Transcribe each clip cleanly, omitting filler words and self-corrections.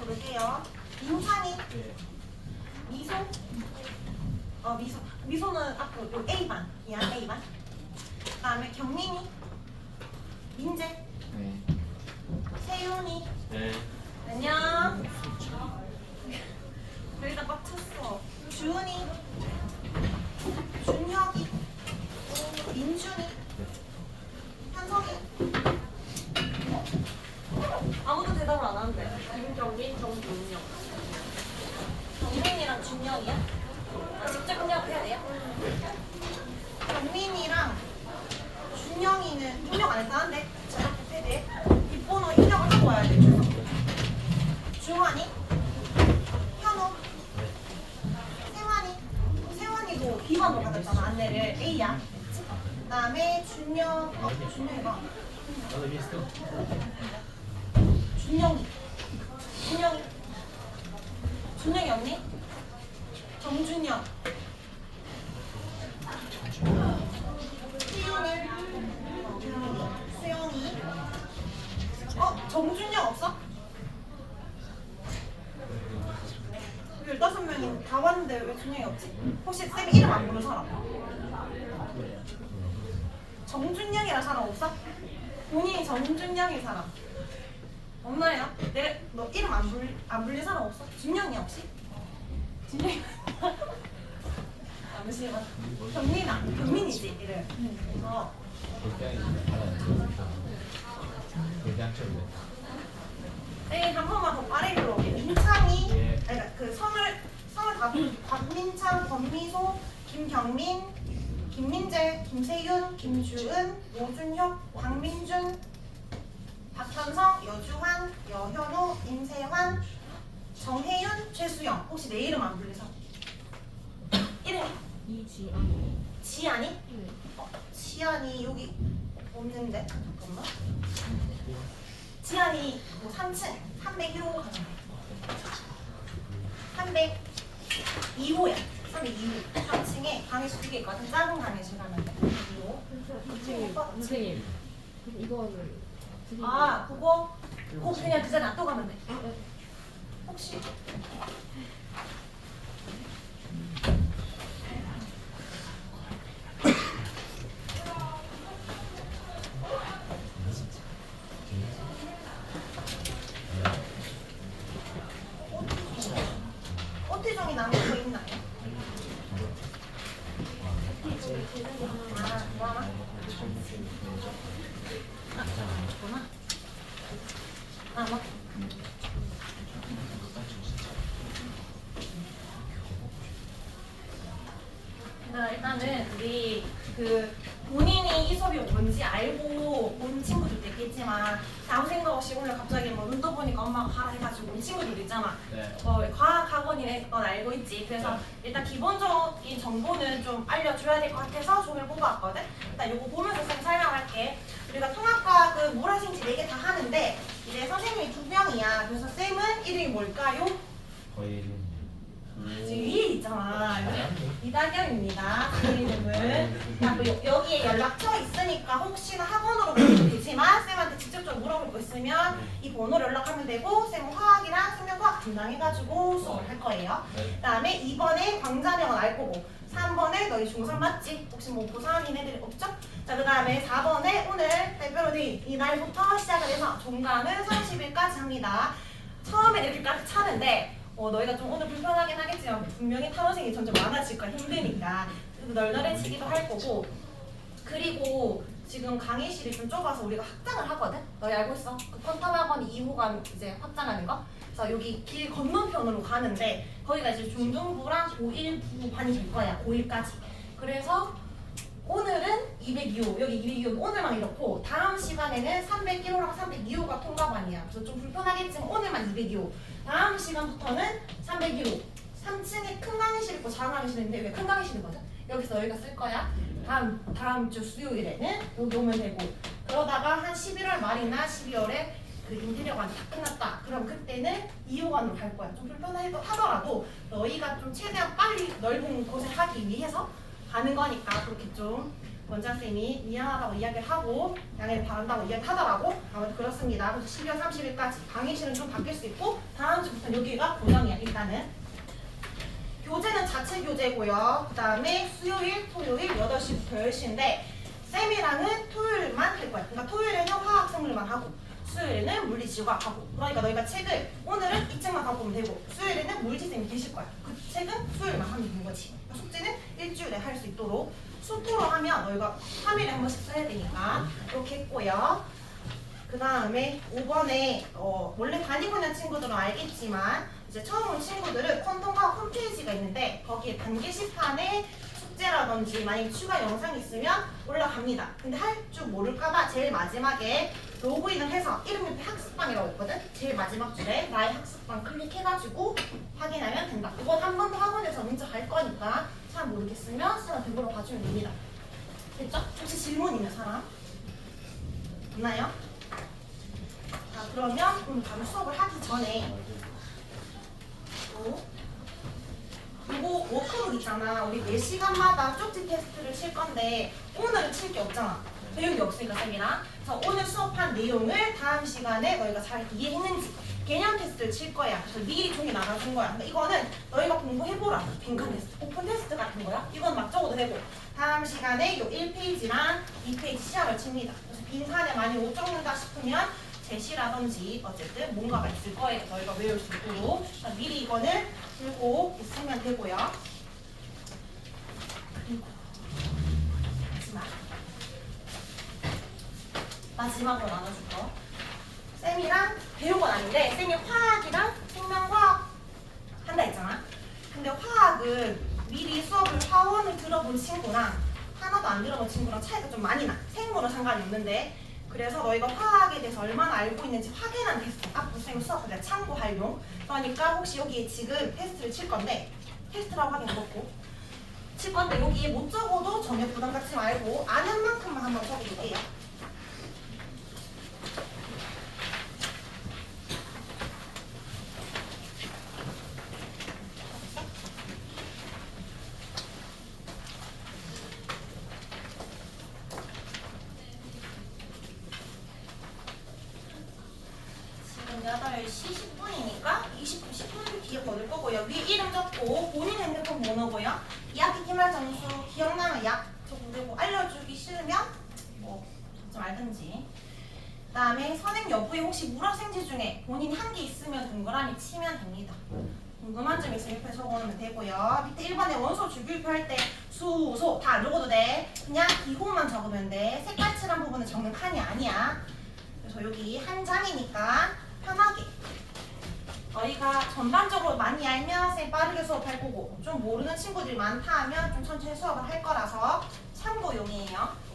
부를게요. 민창이, 네. 미소, 미소는 앞으로 요 A반, 이야 A반. 그다음에 경민이, 민재, 네. 세윤이. 네. 안녕. 여기다 꽉 찼어. 주은이, 준혁이, 민준이, 현성이. 아무도 대답을 안 하는데. 김정민, 정준영. 경민이랑 준혁이야? 직접 협력해야 돼요? 경민이랑 준영이는 협력 안 했다는데 제가 대표에 뒷번호 입력을 하고 와야 돼. 중환이, 현우, 세환이도 B반으로 받았잖아. 안내를 A야. 그다음에 준영이가 나도 비슷해. 준영이 언니? 정준영, 수영이. 정준영 없어? 15명이 다 왔는데 왜 준영이 없지? 혹시 쌤 이름 안 부르는 사람? 정준영이라는 사람 없어? 본인이 정준영인 사람 없나요? 너 이름 안 불린 사람 없어? 준영이 혹시? 준영이 잠시만. 경민이지 이름. 네, 한 번만 더 빠르게 불러볼게. 민창이, 예. 아니 그 성을 다 곽민창, 권미소, 김경민, 김민재, 김세윤, 김주은, 노준혁, 박민준, 박현성, 여주환, 여현우, 임세환, 정혜윤, 최수영. 혹시 내 이름 안 불리서? 이름이? 이지안이. 지안이? 네. 지안이 여기 없는데? 잠깐만. 지안이 뭐 3층 301호 가면 돼. 302호야. 302호. 3층에 강의실 2개 있거든. 작은 강의실 가면 돼. 2호. 선생님, 이거는 그거 그냥 그 자리에 놔둬 가면 돼. 혹시 오티종이 남은 거 있나요? 뭐 하나? 없구나. 뭐? 일단은 우리 본인이 이 수업이 뭔지 알고 온 친구들도 있겠지만 아무 생각 없이 오늘 갑자기 뭐 눈 떠보니까 엄마가 가라 해가지고 온 친구들도 있잖아. 네. 과학 학원이네 넌 알고 있지. 그래서 일단 기본적인 정보는 좀 알려줘야 될 것 같아서 종이를 뽑아왔거든. 일단 이거 보면서 쌤 설명할게. 우리가 통합과학은 물화생지 4개 다 하는데 이제 선생님이 2명이야. 그래서 쌤은 이름이 뭘까요? 거의 지금 위에 있잖아. 이다경입니다. 그 이름은. 여기에 연락처 있으니까 혹시나 학원으로 보내도 되지만 쌤한테 직접적으로 물어볼 거 있으면 이 번호로 연락하면 되고 쌤은 화학이랑 생명과학 담당해가지고 수업을 할 거예요. 그 다음에 2번에 광자명은 알 거고 3번에 너희 중3 맞지? 혹시 뭐 고3인 애들이 없죠? 자, 그 다음에 4번에 오늘 대표로 이 날부터 시작을 해서 종강은 30일까지 합니다. 처음에 이렇게 딱 차는데 너희가 좀 오늘 불편하긴 하겠지만 분명히 탄원생이 점점 많아질 거야. 힘드니까. 그래서 널널해지기도 할 거고. 그리고 지금 강의실이 좀 좁아서 우리가 확장을 하거든? 너희 알고 있어? 그 퀀텀 학원 2호가 이제 확장하는 거? 그래서 여기 길 건너편으로 가는데 거기가 이제 중등부랑 고1 부반이 될 거야. 고1까지. 그래서 오늘은 202호, 여기 202호 오늘만 이렇고 다음 시간에는 301호랑 302호가 통과반이야. 그래서 좀 불편하겠지만 오늘만 202호. 다음 시간부터는 301호. 3층에 큰 강의실 있고 작은 강의실 있는데 여기 큰 강의실이거든? 여기서 여기가 쓸 거야. 다음 주 수요일에는 여기 오면 되고 그러다가 한 11월 말이나 12월에 그 인테리어관이 다 끝났다. 그럼 그때는 2호관으로 갈 거야. 좀 불편하더라도 너희가 좀 최대한 빨리 넓은 곳에 하기 위해서 가는 거니까 그렇게 좀 원장쌤이 미안하다고 이야기를 하고 양해를 바란다고 이야기를 하더라고. 아무튼 그렇습니다. 그래서 12월 30일까지 강의실은 좀 바뀔 수 있고 다음 주부터는 여기가 고정이야. 일단은 교재는 자체 교재고요. 그 다음에 수요일, 토요일 8시부터 10시인데 쌤이랑은 토요일만 할 거야. 그러니까 토요일에는 화학 생물만 하고 수요일에는 물리 지구학 하고. 그러니까 너희가 책을 오늘은 이 책만 갖고 오면 되고 수요일에는 물지쌤이 계실 거야. 그 책은 수요일만 하면 되는 거지. 그러니까 숙제는 일주일에 할 수 있도록 수토로 하면 너희가 3일에 한 번씩 써야 되니까 이렇게 했고요. 그 다음에 5번에 원래 다니고 있는 친구들은 알겠지만 이제 처음 온 친구들은 콘동학 홈페이지가 있는데 거기에 단계 시판에 숙제라든지 만약에 추가 영상이 있으면 올라갑니다. 근데 할 줄 모를까봐 제일 마지막에 로그인을 해서 이름 옆에 학습방이라고 있거든? 제일 마지막 줄에 나의 학습방 클릭해가지고 확인하면 된다. 이건 한 번 더 학원에서 먼저 갈 거니까 잘 모르겠으면 쌤한테 물어봐주면 됩니다. 됐죠? 혹시 질문 있는 사람? 없나요? 자, 그러면 오늘 바로 수업을 하기 전에 이거 워크북 있잖아. 우리 4시간마다 쪽지 테스트를 칠 건데 오늘은 칠 게 없잖아. 배운 게 없으니까 쌤이랑. 그래서 오늘 수업한 내용을 다음 시간에 너희가 잘 이해했는지 개념 테스트를 칠 거야. 그래서 미리 종이 나눠준 거야. 그러니까 이거는 너희가 공부해보라. 빈칸 테스트, 오픈 테스트 같은 거야. 이건 막 적어도 되고 다음 시간에 요 1페이지랑 2페이지 시험을 칩니다. 그래서 빈칸에 많이 못 적는다 싶으면 제시라든지 어쨌든 뭔가가 있을 거예요. 너희가 외울 수 있도록. 미리 이거는 들고 있으면 되고요. 그리고 마지막으로 나눠줄 거. 쌤이랑 배운 건 아닌데 쌤이 화학이랑 생명과학 한다 했잖아. 근데 화학은 미리 수업을 화원을 들어본 친구랑 하나도 안 들어본 친구랑 차이가 좀 많이 나. 생물은 상관이 없는데 그래서 너희가 화학에 대해서 얼마나 알고 있는지 확인한 테스트. 앞으로 쌤이 수업할 때 참고할용. 그러니까 혹시 여기에 지금 테스트를 칠 건데 테스트라고 하긴 그렇고 칠 건데 여기에 못 적어도 전혀 부담 갖지 말고 아는 만큼만 한번 적어볼게요. 지금 8시 10분이니까 10분 뒤에 거둘 거고요. 위 이름 적고 본인 핸드폰 번호고요. 2학기 기말 점수 기억나면 약 적고 되고 알려주기 싫으면 뭐 좀 알든지. 그 다음에 선행 여부에 혹시 물학생지 중에 본인이 한 개 있으면 동그라미 치면 됩니다. 궁금한 점 있으면 옆에 적어놓으면 되고요. 밑에 1번에 원소 주기율표 할 때 수소 다 안 적어도 돼. 그냥 기호만 적으면 돼. 색깔 칠한 부분은 적는 칸이 아니야. 그래서 여기 한 장이니까 편하게 너희가 전반적으로 많이 알면 쌤 빠르게 수업할 거고 좀 모르는 친구들이 많다 하면 좀 천천히 수업을 할 거라서 참고용이에요.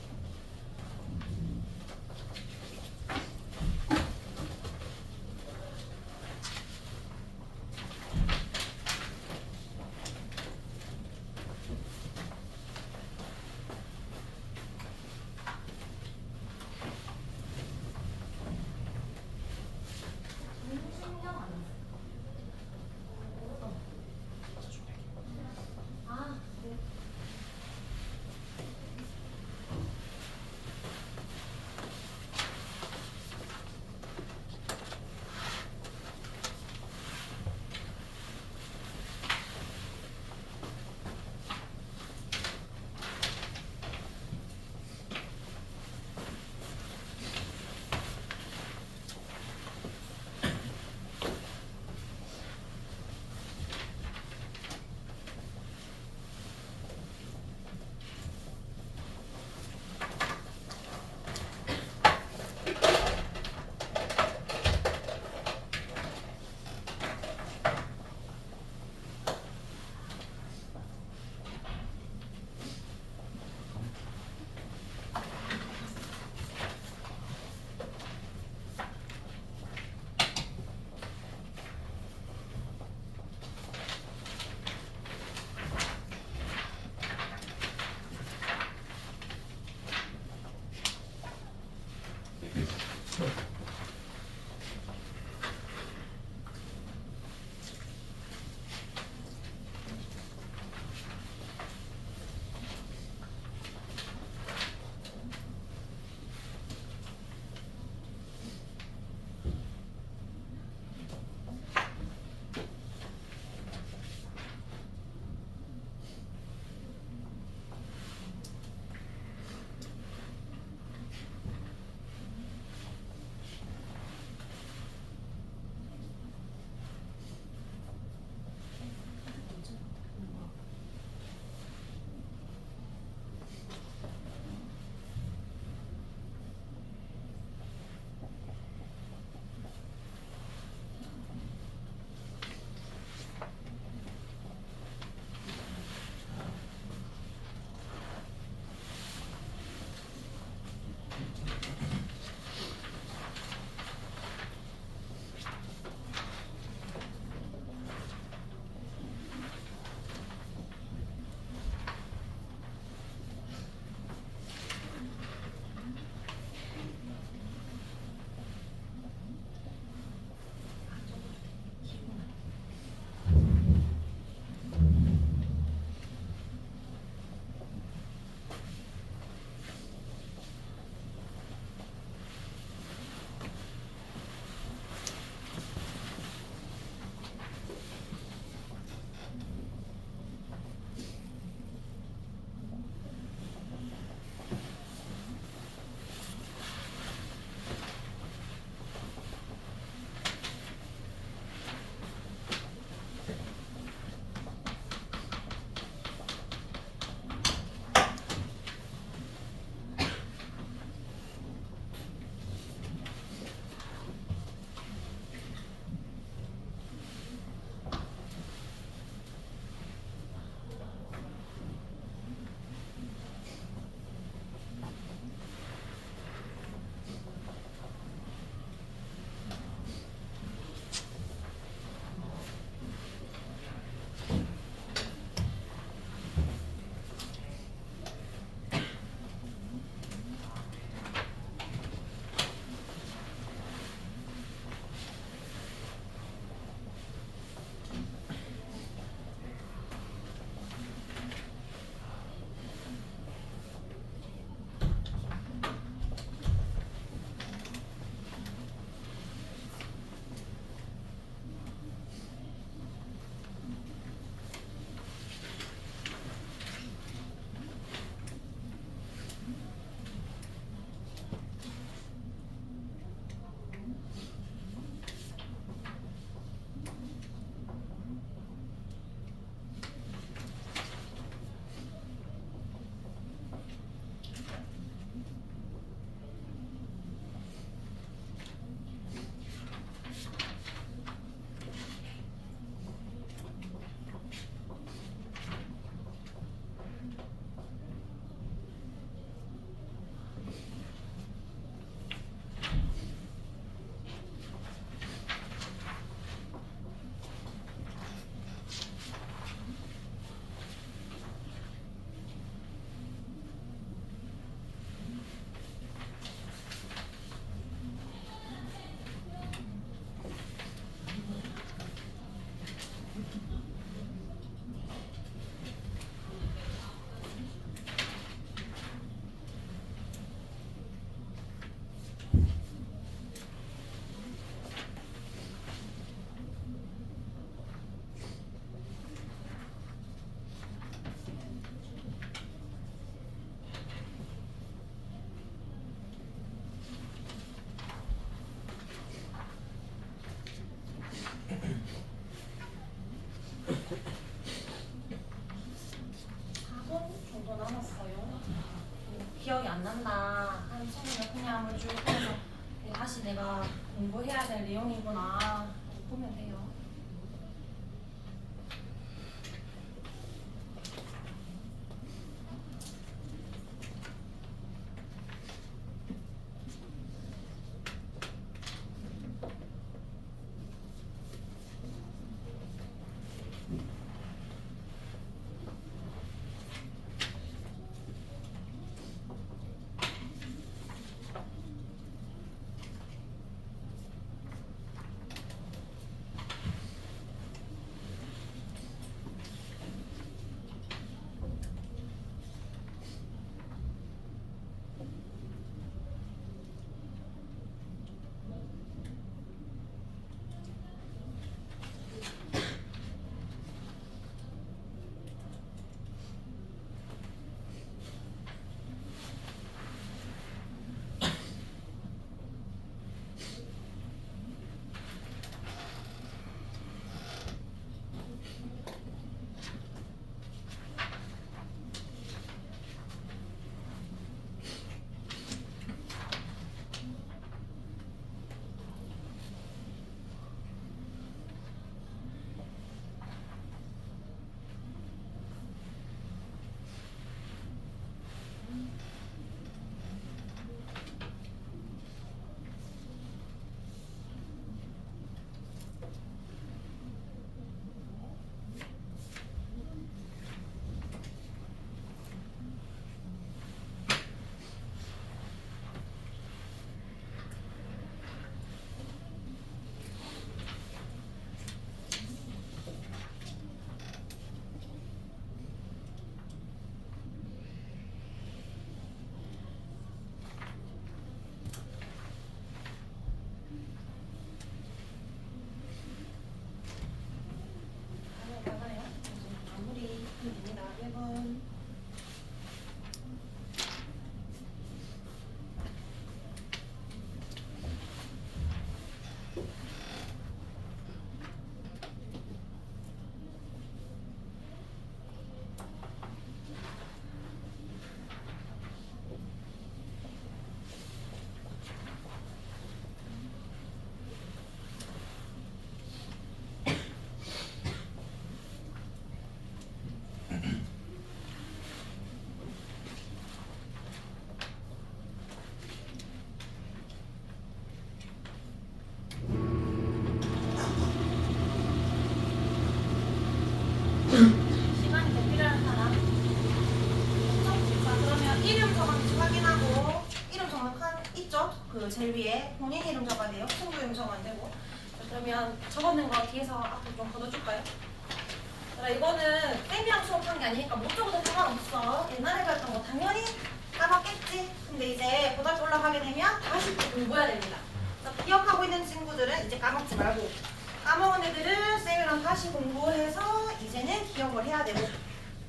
있구나. 보면 돼요. 마무리 됩니다. 1분. 시간이 더 필요한 사람? 자, 그러면 이름 정확히 확인하고 이름 정확한 있죠? 그 제일 위에 본인 이름 적어야 돼요. 친구 이름 적으면 안 되고. 자, 그러면 적었는 거 뒤에서 앞으로 좀 걷어줄까요? 자, 이거는 쌤이랑 수업한 게 아니니까 못 적어도 상관없어. 옛날에 배웠던 거 당연히 까먹겠지. 근데 이제 고등학교 올라가게 되면 다시 또 공부해야 됩니다. 자, 기억하고 있는 친구들은 이제 까먹지 말고 까먹은 애들은 쌤이랑 다시 공부해서 이제는 기억을 해야 되고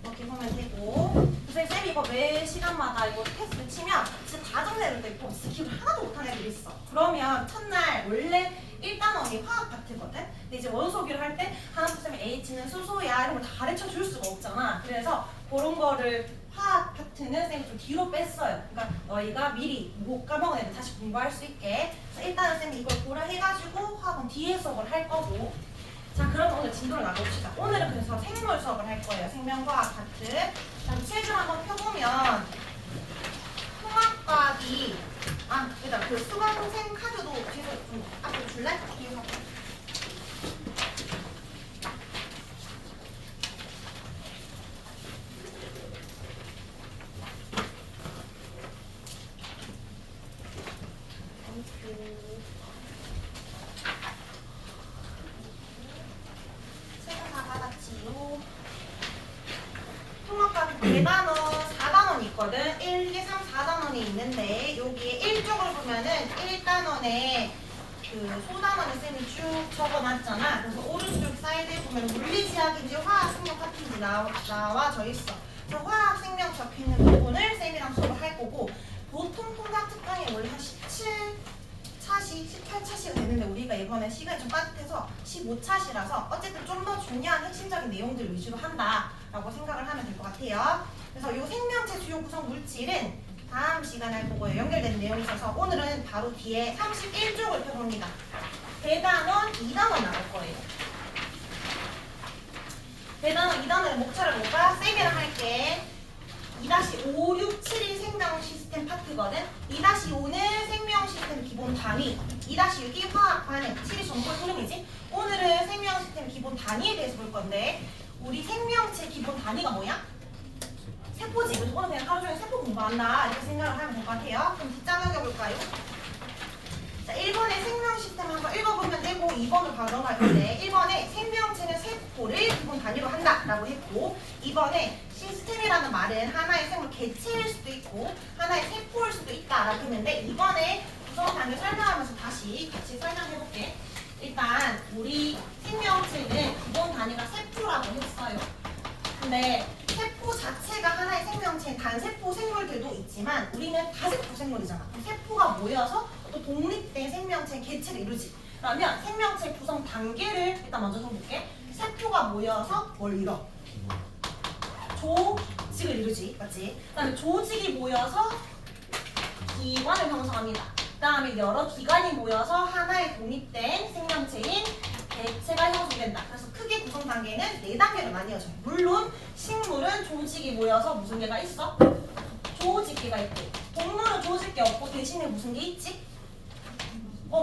이렇게 보면 되고 쌤이 이거 매 시간마다 이거 테스트 치면 진짜 다 적는 애들도 있고 스킵을 하나도 못하는 애들이 있어. 그러면 첫날 원래 1단원이 화학 파트거든? 근데 이제 원소기를 할 때 하나 쌤이 H는 수소야 이런 걸 다 가르쳐 줄 수가 없잖아. 그래서 그런 거를 화학 파트는 쌤이 좀 뒤로 뺐어요. 그러니까 너희가 미리 못 까먹은 애들 다시 공부할 수 있게. 그래서 일단은 쌤이 이걸 고려해가지고 화학은 뒤에 수업을 할 거고. 자, 그럼 오늘 진도를 나눠봅시다. 오늘은 그래서 생물 수업을 할 거예요. 생명과학 파트. 자, 책을 한번 펴보면 통합과학이 일단 그 수강생 카드도 뒤에서 좀 앞으로 줄래? 뒤에서. 책을 다 받았지요. 통합과학 4단원, 4단원이 있거든. 1, 2, 3, 4단원이 있는데 여기에 1쪽을 보면은 1단원에 그 소단원의 쌤이 쭉 적어놨잖아. 그래서 오른쪽 사이드에 보면 물리지학인지 화학생명 파트인지 나와져 있어. 그래서 화학생명 적혀있는 부분을 쌤이랑 수업을 할 거고 보통 통합 특강이 원래 한 18차시가 되는데 우리가 이번에 시간이 좀 빠듯해서 15차시라서 어쨌든 좀 더 중요한 핵심적인 내용들 위주로 한다라고 생각을 하면 될 것 같아요. 그래서 이 생명체 주요 구성 물질은 다음 시간에 보고 연결되는 내용이 있어서 오늘은 바로 뒤에 31쪽을 펴봅니다. 대단원 2단원 나올 거예요. 대단원 2단원의 목차를 볼까? 쌤이랑 할게. 2-5, 6, 7이 생명 시스템 파트거든. 2-5는 생명 시스템 기본 단위. 2-6이 화학 반응. 7이 전부 흐름이지. 오늘은 생명 시스템 기본 단위에 대해서 볼 건데 우리 생명체 기본 단위가 뭐야? 세포지. 그래서 오늘 그냥 하루 종일 세포 공부한다 이렇게 생각을 하면 될 것 같아요. 그럼 뒷장 넘겨볼까요? 자, 1번에 생명 시스템 한번 읽어보면 되고 2번을 바로 넘어갈 건데 1번에 생명체는 세포를 기본 단위로 한다라고 했고 2번에 시스템이라는 말은 하나의 생물 개체일 수도 있고 하나의 세포일 수도 있다라고 했는데 2번에 구성 단계 설명하면서 다시 같이 설명해볼게. 일단 우리 생명체는 기본 단위가 세포라고 했어요. 근데 세포 자체가 하나의 생명체인 단세포 생물들도 있지만 우리는 다세포 생물이잖아. 세포가 모여서 또 독립된 생명체의 개체를 이루지. 그러면 생명체 구성 단계를 일단 먼저 써볼게. 세포가 모여서 뭘 이뤄? 조직을 이루지. 맞지? 그 다음에 조직이 모여서 기관을 형성합니다. 그 다음에 여러 기관이 모여서 하나의 독립된 생명체인 개체가 형성된다. 그래서 크게 구성 단계는 4단계로 나뉘어져요. 물론 식물은 조직이 모여서 무슨 개가 있어? 조직계가 있고 동물은 조직계 없고 대신에 무슨 게 있지?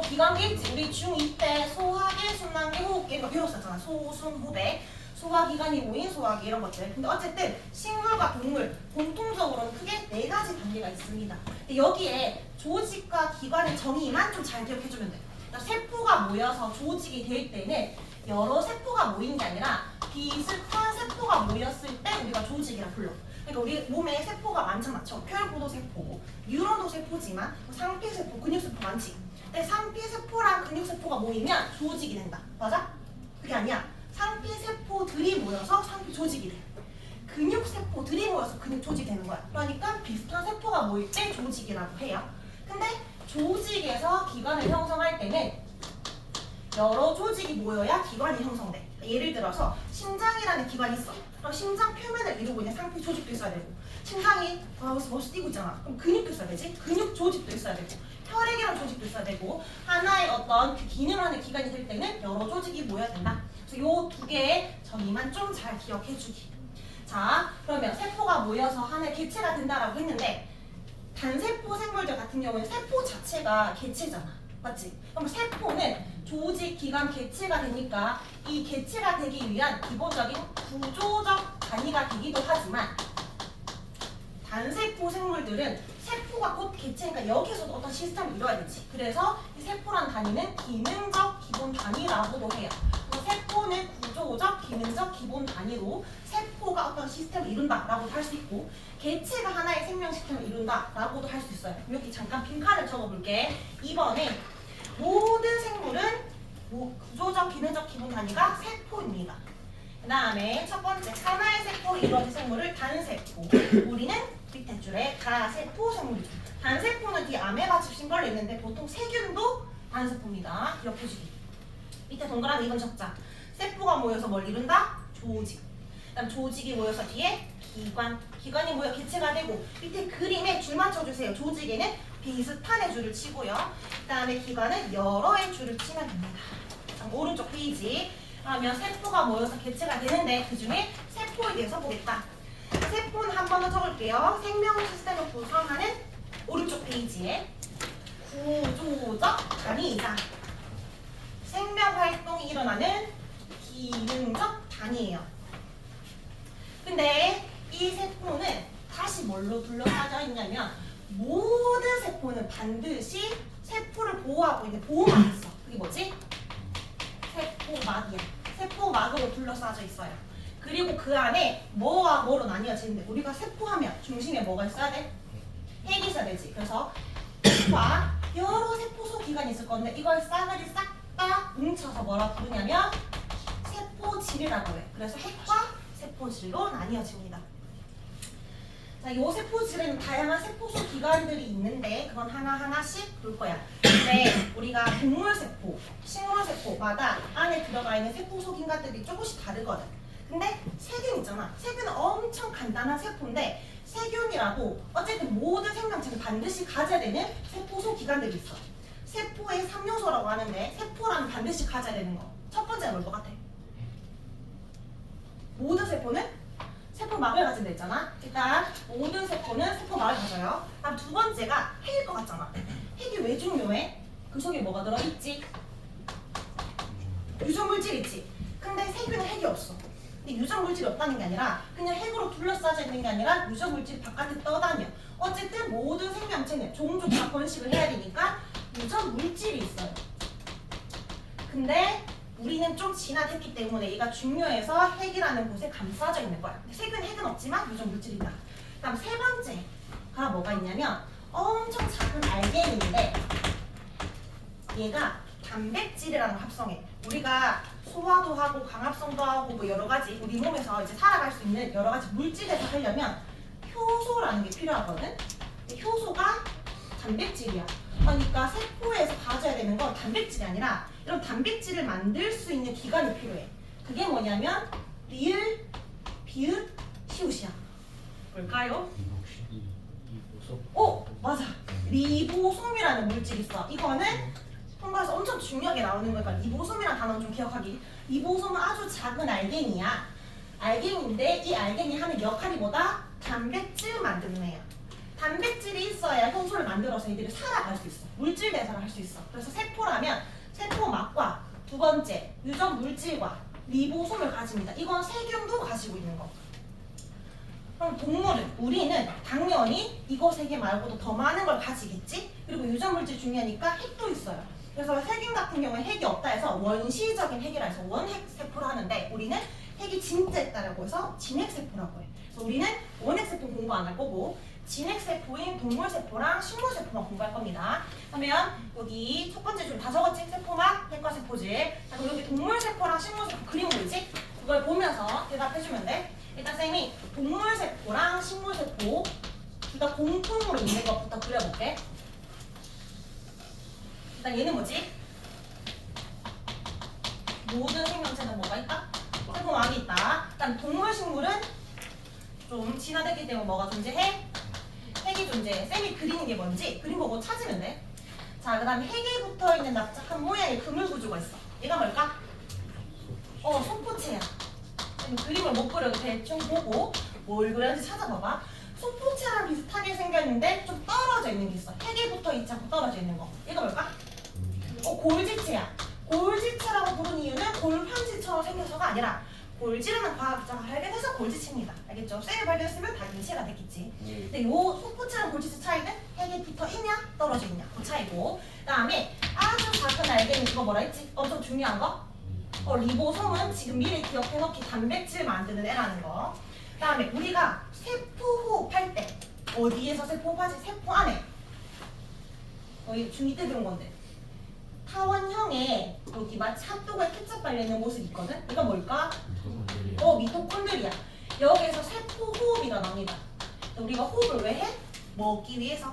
기관계 있지. 우리 중2 때 소화계, 순환계, 호흡계 이거 배웠었잖아. 소, 순, 호배. 소화기관이 모인 소화기 이런 것들. 근데 어쨌든 식물과 동물 공통적으로는 크게 4가지 단계가 있습니다. 근데 여기에 조직과 기관의 정의만 좀 잘 기억해주면 돼. 그러니까 세포가 모여서 조직이 될 때는 여러 세포가 모인 게 아니라 비슷한 세포가 모였을 때 우리가 조직이라 불러. 그러니까 우리 몸에 세포가 많잖아. 적혈구도 세포, 뉴런도 세포지만 상피세포, 근육세포 많지. 근데 상피세포랑 근육세포가 모이면 조직이 된다. 맞아? 그게 아니야. 상피세포들이 모여서 상피조직이 돼. 근육세포들이 모여서 근육조직이 되는 거야. 그러니까 비슷한 세포가 모일 때 조직이라고 해요. 근데 조직에서 기관을 형성할 때는 여러 조직이 모여야 기관이 형성돼. 예를 들어서 심장이라는 기관이 있어. 그럼 심장 표면을 이루고 있는 상피 조직도 있어야 되고 심장이 벌써 뛰고 있잖아. 그럼 근육도 있어야 되지. 근육 조직도 있어야 되고 혈액이라는 조직도 있어야 되고 하나의 어떤 그 기능하는 기관이 될 때는 여러 조직이 모여야 된다. 그래서 요 2개의 정의만 좀 잘 기억해주기. 자, 그러면 세포가 모여서 하나의 개체가 된다라고 했는데 단세포 생물들 같은 경우는 세포 자체가 개체잖아. 맞지? 그럼 세포는 조직, 기관, 개체가 되니까 이 개체가 되기 위한 기본적인 구조적 단위가 되기도 하지만 단세포 생물들은 세포가 곧 개체니까 여기서도 어떤 시스템을 이뤄야 되지. 그래서 이 세포란 단위는 기능적 기본 단위라고도 해요. 그래서 세포는 구조적, 기능적 기본 단위로 세포가 어떤 시스템을 이룬다라고도 할 수 있고 개체가 하나의 생명 시스템을 이룬다라고도 할 수 있어요. 여기 잠깐 빈칸을 적어볼게. 2번에 모든 생물은 구조적, 기능적 기본 단위가 세포입니다. 그 다음에 첫 번째 하나의 세포로 이루어진 생물을 단세포. 우리는 밑에 줄에 가세포 생물이죠. 단세포는 뒤에 아메바 집 심벌레 있는데 보통 세균도 단세포입니다. 기억해주기. 밑에 동그라미 2번 적자. 세포가 모여서 뭘 이룬다? 조직. 그다음 조직이 모여서 뒤에 기관. 기관이 모여 개체가 되고 밑에 그림에 줄 맞춰주세요. 조직에는 비슷한 의 줄을 치고요. 그 다음에 기관은 여러의 줄을 치면 됩니다. 오른쪽 페이지. 그러면 세포가 모여서 개체가 되는데 그 중에 세포에 대해서 보겠다. 세포는 한 번 더 적을게요. 생명 시스템을 구성하는 오른쪽 페이지에 구조적 단위이자 생명 활동이 일어나는 기능적 단위예요. 근데 이 세포는 다시 뭘로 둘러싸여 있냐면 모든 세포는 반드시 세포를 보호하고 있는 보호막이 있어. 그게 뭐지? 세포막이야. 세포막으로 둘러싸여 있어요. 그리고 그 안에 뭐와 뭐로 나뉘어지는데 우리가 세포하면 중심에 뭐가 있어야 돼? 핵이 있어야 되지. 그래서 핵과 여러 세포소 기관이 있을 건데 이걸 싸그리 싹 다 뭉쳐서 뭐라 부르냐면 세포질이라고 해. 그래서 핵과 세포질로 나뉘어집니다. 자, 이 세포질에는 다양한 세포소 기관들이 있는데 그건 하나하나씩 볼 거야. 근데 우리가 동물세포, 식물세포마다 안에 들어가 있는 세포소 기관들이 조금씩 다르거든. 근데 세균 있잖아. 세균은 엄청 간단한 세포인데 세균이라도 어쨌든 모든 생명체는 반드시 가져야 되는 세포소 기관들이 있어. 세포의 3요소라고 하는데 세포라면 반드시 가져야 되는 거. 첫 번째는 뭘 것 같아? 모든 세포는 세포막을 가진다 했잖아. 일단 모든 세포는 세포막을 가져요. 다음 두 번째가 핵일 것 같잖아. 핵이 왜 중요해? 그 속에 뭐가 들어있지? 유전물질 있지. 근데 세균은 핵이 없어. 근데 유전물질이 없다는 게 아니라 그냥 핵으로 둘러싸져 있는 게 아니라 유전물질이 바깥에 떠다녀. 어쨌든 모든 생명체는 종종 다 번식을 해야 되니까 유전물질이 있어요. 근데 우리는 좀 진화됐기 때문에 얘가 중요해서 핵이라는 곳에 감싸져 있는 거야. 세균 핵은 없지만 유전물질이다. 그다음 세 번째가 뭐가 있냐면 엄청 작은 알갱이인데 얘가 단백질이라는 걸 합성해. 우리가 소화도 하고 강합성도 하고 뭐 여러 가지 우리 몸에서 이제 살아갈 수 있는 여러 가지 물질에서 하려면 효소라는 게 필요하거든. 근데 효소가 단백질이야. 그러니까 세포에서 가져야 되는 건 단백질이 아니라 이런 단백질을 만들 수 있는 기관이 필요해. 그게 뭐냐면 리을, 비읍, 히읗이야. 뭘까요? 오! 맞아. 리보솜이라는 물질이 있어. 이거는 통과에서 엄청 중요하게 나오는 거니까 리보솜이라는 단어는 좀 기억하기. 리보솜은 아주 작은 알갱이야. 알갱이인데 이 알갱이 하는 역할이 뭐다? 단백질 만드는 애야. 단백질이 있어야 효소를 만들어서 애들이 살아갈 수 있어. 물질 대사를 할 수 있어. 그래서 세포라면 세포막과 두 번째 유전 물질과 리보솜을 가집니다. 이건 세균도 가지고 있는 거. 그럼 동물은 우리는 당연히 이거 세 개 말고도 더 많은 걸 가지겠지. 그리고 유전 물질 중요하니까 핵도 있어요. 그래서 세균 같은 경우에 핵이 없다 해서 원시적인 핵이라 해서 원핵 세포를 하는데 우리는 핵이 진짜 있다라고 해서 진핵 세포라고 해. 그래서 우리는 원핵 세포 공부 안 할 거고 진핵 세포인 동물 세포랑 식물 세포만 공부할 겁니다. 그러면 여기 첫 번째 줄 다 적었지? 세포막, 핵과 세포질. 자, 그럼 여기 동물 세포랑 식물 세포 그림 보이지? 그걸 보면서 대답해주면 돼. 일단 쌤이 동물 세포랑 식물 세포 둘 다 공통으로 있는 것부터 그려볼게. 일단 얘는 뭐지? 모든 생명체는 뭐가 있다? 세포막이 있다. 일단 동물 식물은 좀 진화됐기 때문에 뭐가 존재해? 핵이 존재해. 쌤이 그리는 게 뭔지 그림 보고 찾으면 돼. 자, 그 다음에 핵에 붙어있는 납작한 모양의 그물 구조가 있어. 얘가 뭘까? 소포체야. 그림을 못 그려도 대충 보고 뭘 그렸는지 찾아봐봐. 소포체랑 비슷하게 생겼는데 좀 떨어져 있는 게 있어. 핵에 붙어있지 않고 떨어져 있는 거. 얘가 뭘까? 골지체야. 골지체라고 부른 이유는 골판지처럼 생겨서가 아니라 골지라는 과학자가 발견해서 골지체입니다. 알겠죠? 쌤이 발견했으면 다인체가 됐겠지. 근데 요 소포체랑 골지체 차이는 핵에 붙어 있냐 떨어져 있냐 그 차이고. 그다음에 아주 작은 알갱이 이거 뭐라 했지? 엄청 중요한 거. 리보솜은 지금 미리 기억해놓기 단백질 만드는 애라는 거. 그다음에 우리가 세포 호흡할 때 어디에서 세포 호흡하지? 세포 안에. 거의 중2 때 배운 건데. 타원형에 여기 마치 핫도그에 케첩 발려있는 모습이 있거든? 이건 뭘까? 미토콘드리아. 여기에서 세포 호흡이 일어납니다. 우리가 호흡을 왜 해? 먹기 위해서.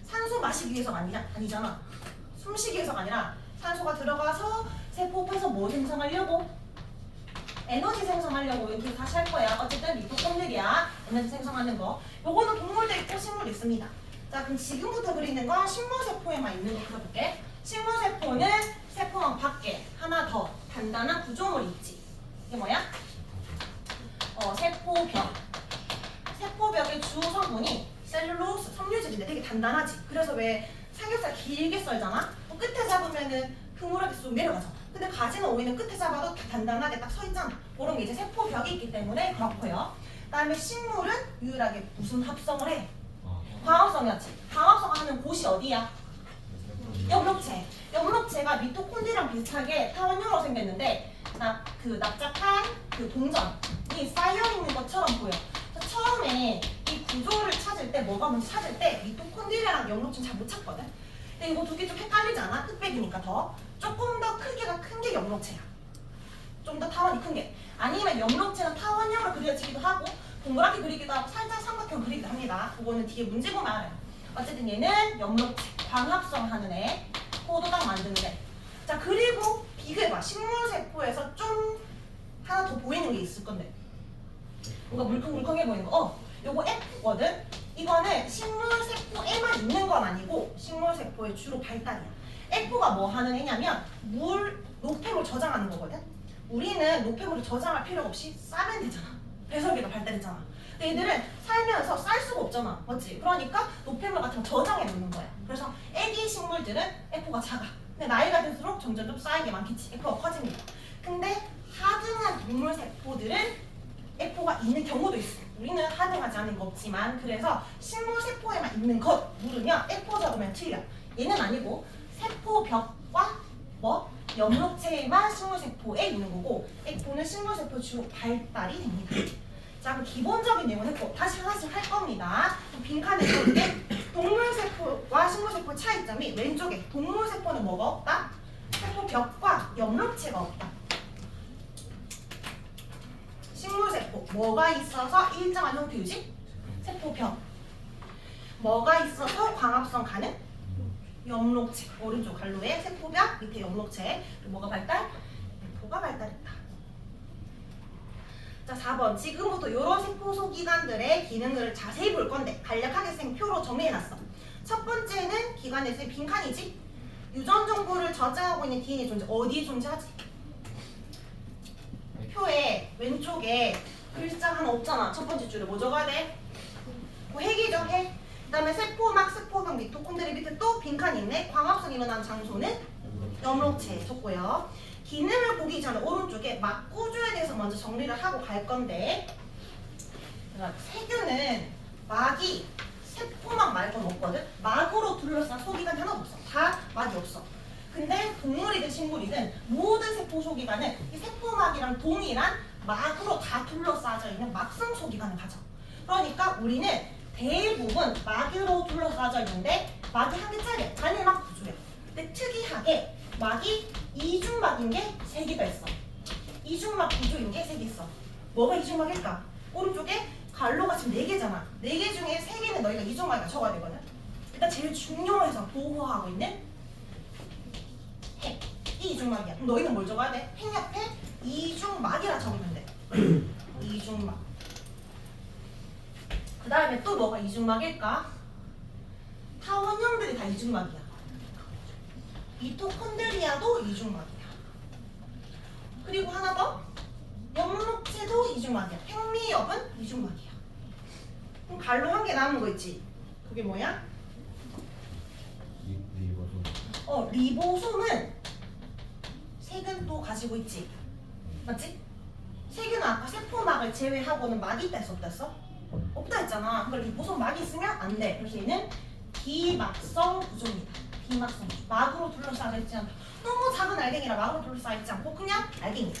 산소 마시기 위해서가 아니잖아. 숨쉬기 위해서가 아니라 산소가 들어가서 세포 호흡해서 뭐 생성하려고? 에너지 생성하려고 이렇게 다시 할 거야. 어쨌든 미토콘드리아 에너지 생성하는 거. 요거는 동물도 있고 식물도 있습니다. 자, 그럼 지금부터 그리는 건 식물세포에만 있는 거 그려볼게. 식물세포는 세포망 밖에 하나 더 단단한 구조물이 있지. 이게 뭐야? 세포벽. 세포벽의 주 성분이 셀룰로스, 섬유질인데 되게 단단하지. 그래서 왜 삼겹살 길게 썰잖아? 끝에 잡으면은 흐물하게 쑥 내려가잖아. 근데 가지는 오이는 끝에 잡아도 단단하게 딱 서 있잖아. 그런 게 이제 세포벽이 있기 때문에 그렇고요. 그다음에 식물은 유일하게 무슨 합성을 해? 광합성이었지. 광합성하는 곳이 어디야? 엽록체. 엽록체가 미토콘드리아랑 비슷하게 타원형으로 생겼는데 그 납작한 그 동전이 쌓여 있는 것처럼 보여. 그래서 처음에 이 구조를 찾을 때 뭐가 뭔지 찾을 때 미토콘드리아랑 엽록체는 잘 못 찾거든. 근데 이거 두 개 좀 헷갈리지 않아? 흑백이니까 더. 조금 더 크기가 큰 게 엽록체야. 좀 더 타원이 큰 게. 아니면 엽록체는 타원형으로 그려지기도 하고 동그랗게 그리기도 하고 살짝 삼각형 그리기도 합니다. 그거는 뒤에 문제 보면 알아요. 어쨌든 얘는 엽록체, 광합성하는 애, 포도당 만드는 애. 자, 그리고 비교해봐. 식물세포에서 좀 하나 더 보이는 게 있을 건데. 뭔가 물컹물컹해 보이는 거. 요거 F거든? 이거는 식물세포에만 있는 건 아니고 식물세포의 주로 발달이야. F가 뭐 하는 애냐면 노폐물 저장하는 거거든. 우리는 노폐물을 저장할 필요가 없이 싸면 되잖아. 배설계가 발달했잖아. 근데 얘들은 살면서 쌀 수가 없잖아. 맞지? 그러니까 노폐물 같은 거 저장해 놓는 거야. 그래서 애기 식물들은 F가 작아. 근데 나이가 들수록 점점 좀 쌓이는 게 많겠지. F가 커집니다. 근데 하등한 동물 세포들은 F가 있는 경우도 있어. 우리는 하등하지 않은 거 없지만 그래서 식물 세포에만 있는 것 물으면 F 적으면 틀려. 얘는 아니고 세포벽과 뭐 염록체에만 식물 세포에 있는 거고 F는 식물 세포 주로 발달이 됩니다. 자, 그럼 기본적인 내용은 했고 다시 하나씩 할 겁니다. 빈칸에 볼게. 동물 세포와 식물 세포의 차이점이 왼쪽에 동물 세포는 뭐가 없다? 세포벽과 염록체가 없다. 식물세포 뭐가 있어서 일정한 형태 유지? 세포벽. 뭐가 있어서 광합성 가능? 염록체. 오른쪽 갈로에 세포벽, 밑에 염록체. 그리고 뭐가 발달? 세포가 발달했다. 자, 4번. 지금부터 이런 세포소 기관들의 기능을 자세히 볼 건데 간략하게 생 표로 정리해놨어. 첫 번째는 기관에서의 빈칸이지. 유전 정보를 저장하고 있는 DNA 존재. 어디에 존재하지? 표에 왼쪽에 글자 하나 없잖아. 첫 번째 줄에 뭐 적어야 돼? 뭐 핵이죠, 핵. 그 다음에 세포막, 세포벽, 미토콘드리 밑에 또 빈칸이 있네. 광합성이 일어난 장소는 염록체 적고요. 기능을 보기 전에 오른쪽에 막 구조에 대해서 먼저 정리를 하고 갈 건데 세균은 막이 세포막 말고는 없거든. 막으로 둘러싼 소기관이 하나도 없어. 다 막이 없어. 근데 동물이든 식물이든 모든 세포 소기관은 이 세포막이랑 동일한 막으로 다 둘러싸져 있는 막성 소기관을 가져. 그러니까 우리는 대부분 막으로 둘러싸져 있는데 막이 한 개짜리야. 단일막 구조야. 근데 특이하게 막이 이중막인 게 3개가 있어. 이중막 구조인 게 3개 있어. 뭐가 이중막일까? 오른쪽에 갈로가 지금 4개잖아. 4개 중에 3개는 너희가 이중막이라 적어야 되거든. 일단 제일 중요해서 보호하고 있는 핵. 이 이중막이야. 그럼 너희는 뭘 적어야 돼? 핵 옆에 이중막이라 적으면 돼. 이중막. 그 다음에 또 뭐가 이중막일까? 타원형들이 다 이중막이야. 미토콘드리아도 이중막이야. 그리고 하나 더. 염록체도 이중막이야. 핵미엽은 이중막이야. 그럼 갈로 한 개 남은 거 있지? 그게 뭐야? 리보솜. 리보솜은 세균도 가지고 있지. 맞지? 세균은 아까 세포막을 제외하고는 막이 있다 했어, 없다 했어? 없다 했잖아. 그러니까 리보솜 막이 있으면 안 돼. 그래서 얘는 비막성 구조입니다. 비막성 구조. 막으로 둘러싸여 있지 않다. 너무 작은 알갱이라 막으로 둘러싸여 있지 않고 그냥 알갱이야.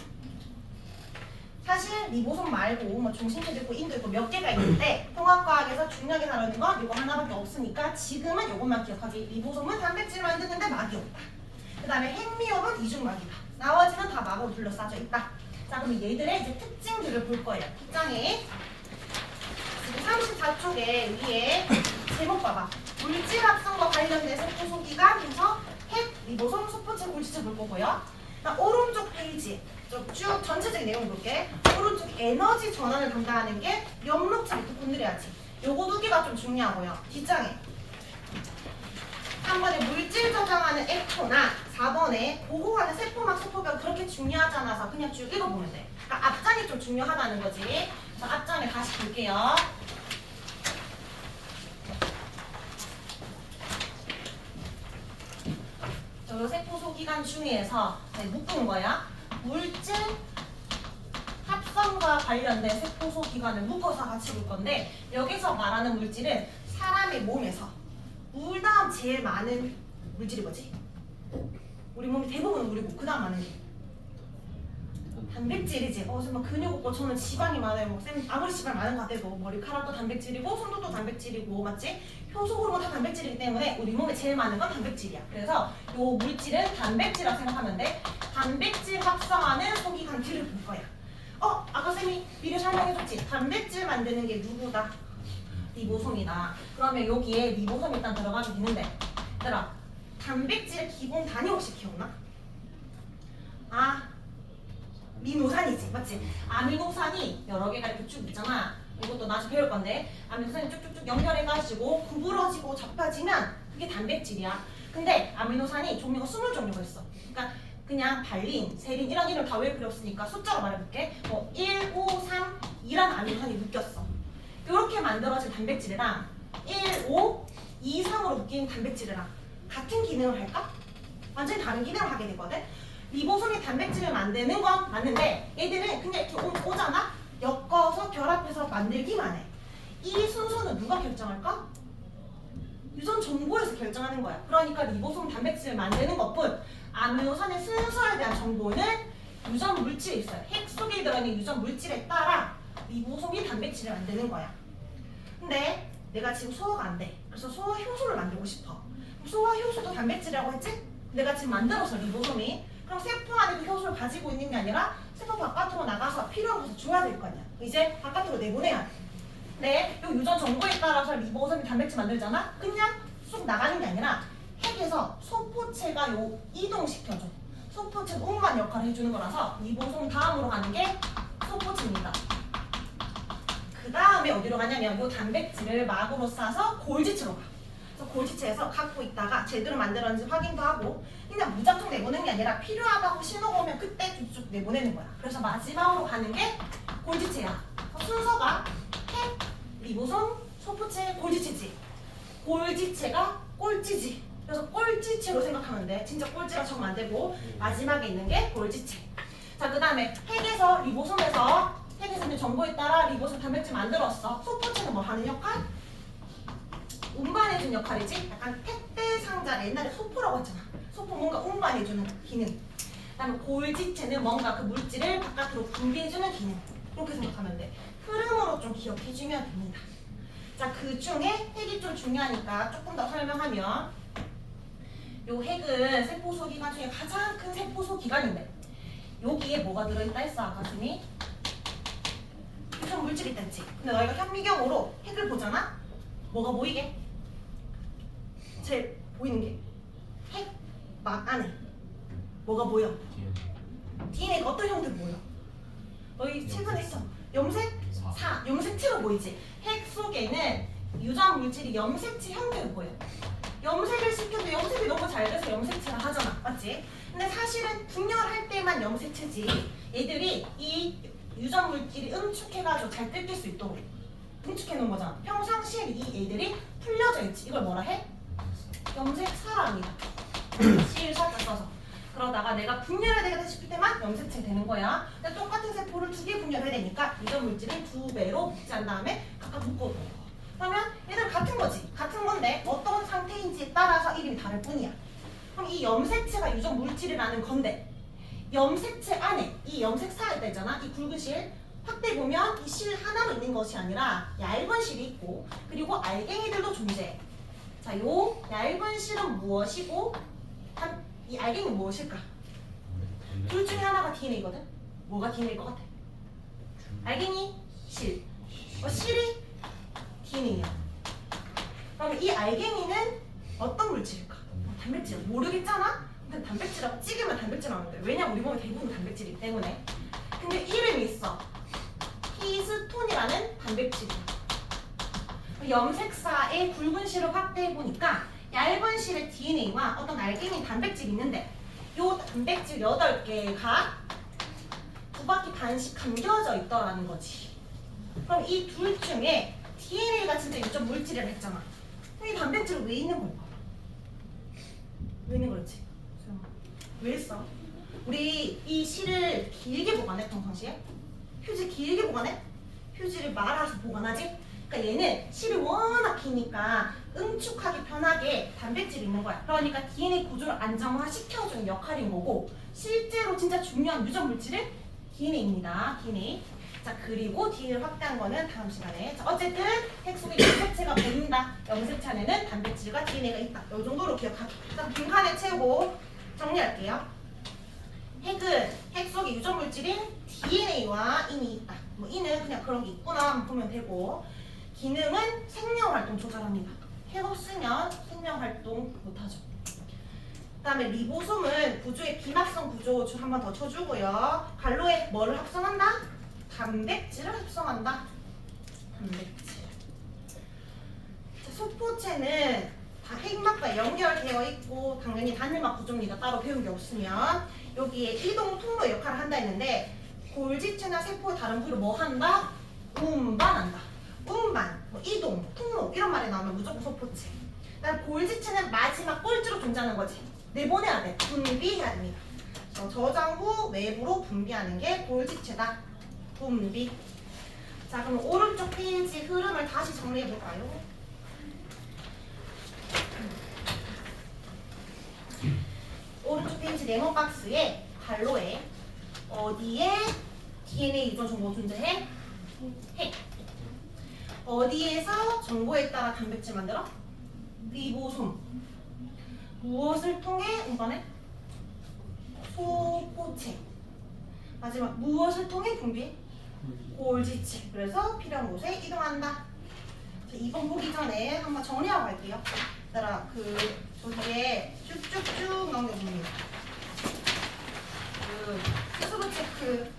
사실 리보솜 말고 뭐 중심체도 있고 인도 있고 몇 개가 있는데 통합과학에서 중요하게 다루는 건 이거 하나밖에 없으니까 지금은 이것만 기억하기. 리보솜은 단백질 만드는데 막이 없다. 그 다음에 핵미엽은 이중막이다. 나머지는 다 막으로 둘러싸여 있다. 자, 그럼 얘들의 이제 특징들을 볼 거예요. 특장에 지금 34쪽에 위에 제목 봐봐. 물질 합성과 관련된 세포소기관 해서 핵, 리보솜, 소포체, 골지체 볼 거고요. 오른쪽 페이지 쭉 전체적인 내용 볼게. 오른쪽 에너지 전환을 담당하는 게 염록체 미토콘드리아지. 요거 2개가 좀 중요하고요. 뒷장에 3번에 물질 저장하는 F나 4번에 보호하는 세포막, 세포벽 그렇게 중요하지 않아서 그냥 쭉 읽어보면 돼. 그러니까 앞장이 좀 중요하다는 거지. 그래서 앞장에 다시 볼게요. 저 세포소기관 중에서 묶은 거야. 물질 합성과 관련된 세포소기관을 묶어서 같이 볼 건데 여기서 말하는 물질은 사람의 몸에서 물 다음 제일 많은 물질이 뭐지? 우리 몸이 대부분 물이고 그 다음 많은 게 단백질이지. 뭐 근육 없고 저는 지방이 많아요. 뭐 쌤 아무리 지방 많은 것 같아도 머리카락도 단백질이고 손도 또 단백질이고 맞지? 효소 호르몬 다 단백질이기 때문에 우리 몸에 제일 많은 건 단백질이야. 그래서 요 물질은 단백질이라고 생각하면 돼. 단백질 합성하는 소기관들을 볼 거야. 아까 쌤이 미리 설명해줬지? 단백질 만드는 게 누구다? 리보솜이다. 그러면 여기에 리보솜이 일단 들어가게 되는데 얘들아 단백질의 기본 단위 혹시 기억나? 아미노산이지, 맞지? 아미노산이 여러 개가 이렇게 쭉 있잖아. 이것도 나중에 배울 건데 아미노산이 쭉쭉쭉 연결해가지고 구부러지고 접혀지면 그게 단백질이야. 근데 아미노산이 종류가 20종류가 있어. 그러니까 그냥 발린, 세린 이런 이름 다 외울 필요 없으니까 숫자로 말해볼게. 뭐 1, 5, 3, 2라는 아미노산이 묶였어. 이렇게 만들어진 단백질이랑 1, 5, 2, 3으로 묶인 단백질이랑 같은 기능을 할까? 완전히 다른 기능을 하게 되거든. 리보솜이 단백질을 만드는 건 맞는데 얘들은 그냥 이렇게 오잖아? 엮어서 결합해서 만들기만 해. 이 순서는 누가 결정할까? 유전 정보에서 결정하는 거야. 그러니까 리보솜 단백질을 만드는 것뿐 아미노산의 순서에 대한 정보는 유전 물질에 있어요. 핵 속에 들어있는 유전 물질에 따라 리보솜이 단백질을 만드는 거야. 근데 내가 지금 소화가 안 돼. 그래서 소화 효소를 만들고 싶어. 소화 효소도 단백질이라고 했지? 내가 지금 만들어서 리보솜이. 그럼 세포 안에 그 효소를 가지고 있는 게 아니라 세포 바깥으로 나가서 필요한 것을 줘야 될 거 아니야. 이제 바깥으로 내보내야 돼. 네, 이 유전 정보에 따라서 리보솜이 단백질 만들잖아? 그냥 쑥 나가는 게 아니라 핵에서 소포체가 요 이동시켜줘. 소포체가 운반 역할을 해주는 거라서 리보솜 다음으로 가는 게 소포체입니다. 그 다음에 어디로 가냐면 이 단백질을 막으로 싸서 골지체로 가. 그래서 골지체에서 갖고 있다가 제대로 만들었는지 확인도 하고 그냥 무작정 내보내는 게 아니라 필요하다고 신호가 오면 그때 쭉쭉 내보내는 거야. 그래서 마지막으로 가는 게 골지체야. 순서가 핵, 리보솜, 소포체, 골지체지. 골지체가 꼴찌지. 그래서 꼴찌체로 생각하면 돼. 진짜 꼴찌라 적으면 안 되고 마지막에 있는 게 골지체. 자, 그 다음에 핵에서 리보솜에서 핵에서 있는 정보에 따라 리보솜 단백질 만들었어. 소포체는 뭐 하는 역할? 운반해주는 역할이지. 약간 택배 상자 옛날에 소포라고 했잖아. 소포 뭔가 운반해주는 기능. 그 다음에 골지체는 뭔가 그 물질을 바깥으로 분비해주는 기능. 그렇게 생각하면 돼. 흐름으로 좀 기억해주면 됩니다. 자, 그 중에 핵이 좀 중요하니까 조금 더 설명하면 요 핵은 세포소 기관 중에 가장 큰 세포소 기관인데 여기에 뭐가 들어있다 했어 아까 선생님이? 유전 물질이 있다 했지. 근데 너희가 현미경으로 핵을 보잖아? 뭐가 보이게? 제일 보이는 게 핵 막 안에 뭐가 보여? DNA가 어떤 형태로 보여? 너희 최근에 했어. 염색? 염색체로 보이지? 핵 속에는 유전 물질이 염색체 형태로 보여. 염색을 시켜도 염색이 너무 잘 돼서 염색체라 하잖아. 맞지? 근데 사실은 분열할 때만 염색체지. 얘들이 이 유전 물질이 응축해가지고 잘 뜯길 수 있도록 응축해 놓은 거잖아. 평상시에 이 애들이 풀려져 있지. 이걸 뭐라 해? 염색사랍니다. 실 살짝 써서. 그러다가 내가 분열해야 되겠다 싶을 때만 염색체 되는 거야. 근데 똑같은 세포를 2개 분열해야 되니까 유전 물질을 2배로 복제한 다음에 각각 묶어놓은 거. 그러면 얘들 같은 거지. 같은 건데 어떤 상태인지에 따라서 이름이 다를 뿐이야. 그럼 이 염색체가 유전 물질이라는 건데 염색체 안에 이 염색사에 있잖아. 이 굵은 실. 확대 보면 이 실 하나로 있는 것이 아니라 얇은 실이 있고 그리고 알갱이들도 존재해. 자, 요 얇은 실은 무엇이고 이 알갱이는 무엇일까? 둘 중에 하나가 DNA거든? 뭐가 DNA일 것 같아? 알갱이, 실. 실이 DNA야. 그럼 이 알갱이는 어떤 물질일까? 단백질. 모르겠잖아? 근데 단백질이라고 찍으면 단백질 나오는데 왜냐면 우리 몸에 대부분 단백질이기 때문에. 근데 이름이 있어. 히스톤이라는 단백질이야. 염색사의 굵은 실을 확대해보니까 얇은 실의 DNA와 어떤 알갱이 단백질이 있는데 이 단백질 8개가 2바퀴 반씩 감겨져 있더라는 거지. 그럼 이 둘 중에 DNA가 진짜 유전 물질이라 했잖아. 그럼 이 단백질은 왜 있는 걸까? 왜 있는 거였지? 왜 했어? 우리 이 실을 길게 보관해 평상시에? 휴지 길게 보관해? 휴지를 말아서 보관하지? 그러니까 얘는 실이 워낙 기니까 응축하기 편하게 단백질이 있는 거야. 그러니까 DNA 구조를 안정화시켜주는 역할인 거고 실제로 진짜 중요한 유전 물질은 DNA입니다. DNA. 자, 그리고 DNA를 확대한 거는 다음 시간에. 자, 어쨌든 핵 속에 염색체가 보인다. 염색체 안에는 단백질과 DNA가 있다. 이 정도로 기억하기. 일단 빈칸에 채우고 정리할게요. 핵은 핵 속에 유전 물질인 DNA와 이미 있다. 뭐 이는 그냥 그런 게 있구나 보면 되고 기능은 생명활동 조절합니다. 핵 없으면 생명활동 못하죠. 그 다음에 리보솜은 구조의 비막성 구조 줄 한 번 더 쳐주고요. 갈로에 뭐를 합성한다? 단백질을 합성한다. 단백질. 자, 소포체는 다 핵막과 연결되어 있고 당연히 단일막 구조입니다. 따로 배운 게 없으면 여기에 이동 통로 역할을 한다 했는데 골지체나 세포의 다른 부위로 뭐 한다? 운반한다. 운반, 뭐 이동, 통로 이런 말이 나오면 무조건 소포체. 그다음 골지체는 마지막 꼴찌로 존재하는 거지. 내보내야 돼. 분비해야 됩니다. 저장 후 외부로 분비하는 게 골지체다. 분비. 자, 그럼 오른쪽 페이지 흐름을 다시 정리해 볼까요? 오른쪽 페이지 네모 박스에 갈로에 어디에 DNA 유전 정보 존재해? 핵. 어디에서 정보에 따라 단백질 만들어? 리보솜. 무엇을 통해 운반해? 소포체. 마지막 무엇을 통해 분비해? 골지체. 그래서 필요한 곳에 이동한다. 자, 이번 보기 전에 한번 정리하고 갈게요. 얘들아, 저기에 쭉쭉쭉 넘겨봅니다. 스스로 체크.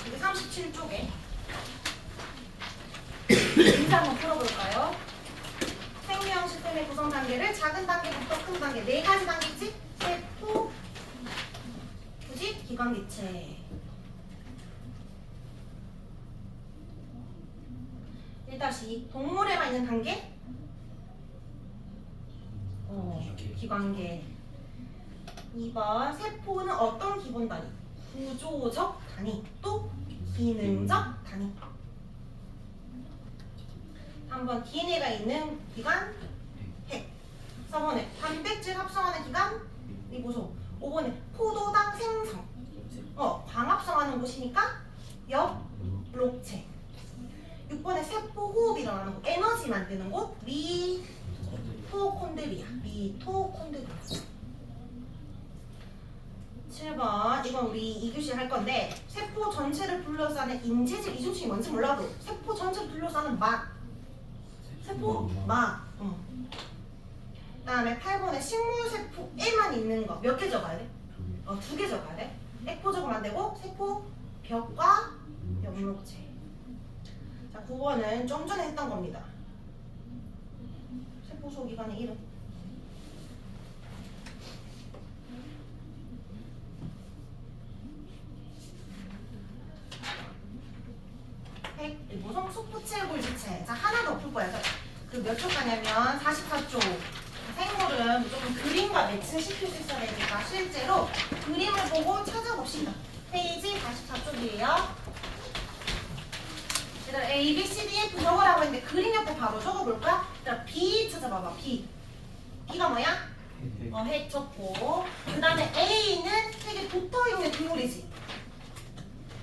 이게 37쪽에 인사 한번 풀어볼까요? 생명 시스템의 구성 단계를 작은 단계부터 큰 단계 4가지 단계지? 세포, 후지, 기관기체. 1-2 동물에만 있는 단계? 기관계. 2번 세포는 어떤 기본 단위? 구조적 단위 또 기능적 단위. 3번 DNA가 있는 기관 핵. 4번에 단백질 합성하는 기관 리보솜. 5번에 포도당 생성 광합성하는 곳이니까 엽록체. 6번에 세포 호흡 일어나는 곳 에너지 만드는 곳 미토콘드리아. 7번 이건 우리 2교시 할 건데 세포 전체를 둘러싸는 인지질 이중층이 뭔지 몰라도 세포 전체를 둘러싸는 막 세포 막. 그다음에 8번에 식물 세포에만 있는 거 몇 개 적어야 돼? 2개 적어야 돼. 에코 적으면 안 되고 세포 벽과 엽록체. 자, 9번은 좀 전에 했던 겁니다. 세포 소기관의 이름. 무슨 소포체 골지체. 자, 하나 더 풀 거야. 그 몇 쪽 가냐면 44쪽. 생물은 무조건 그림과 매칭시킬 수 있어야 되니까 실제로 그림을 보고 찾아봅시다. 페이지 44쪽이에요. 얘들아 A, B, C, D, F 적으라고 했는데 그림 옆에 바로 적어볼 거야. 얘들아 B 찾아봐봐. B. B가 뭐야? 핵 적고. 그 다음에 A는 핵에 붙어있는 동물이지.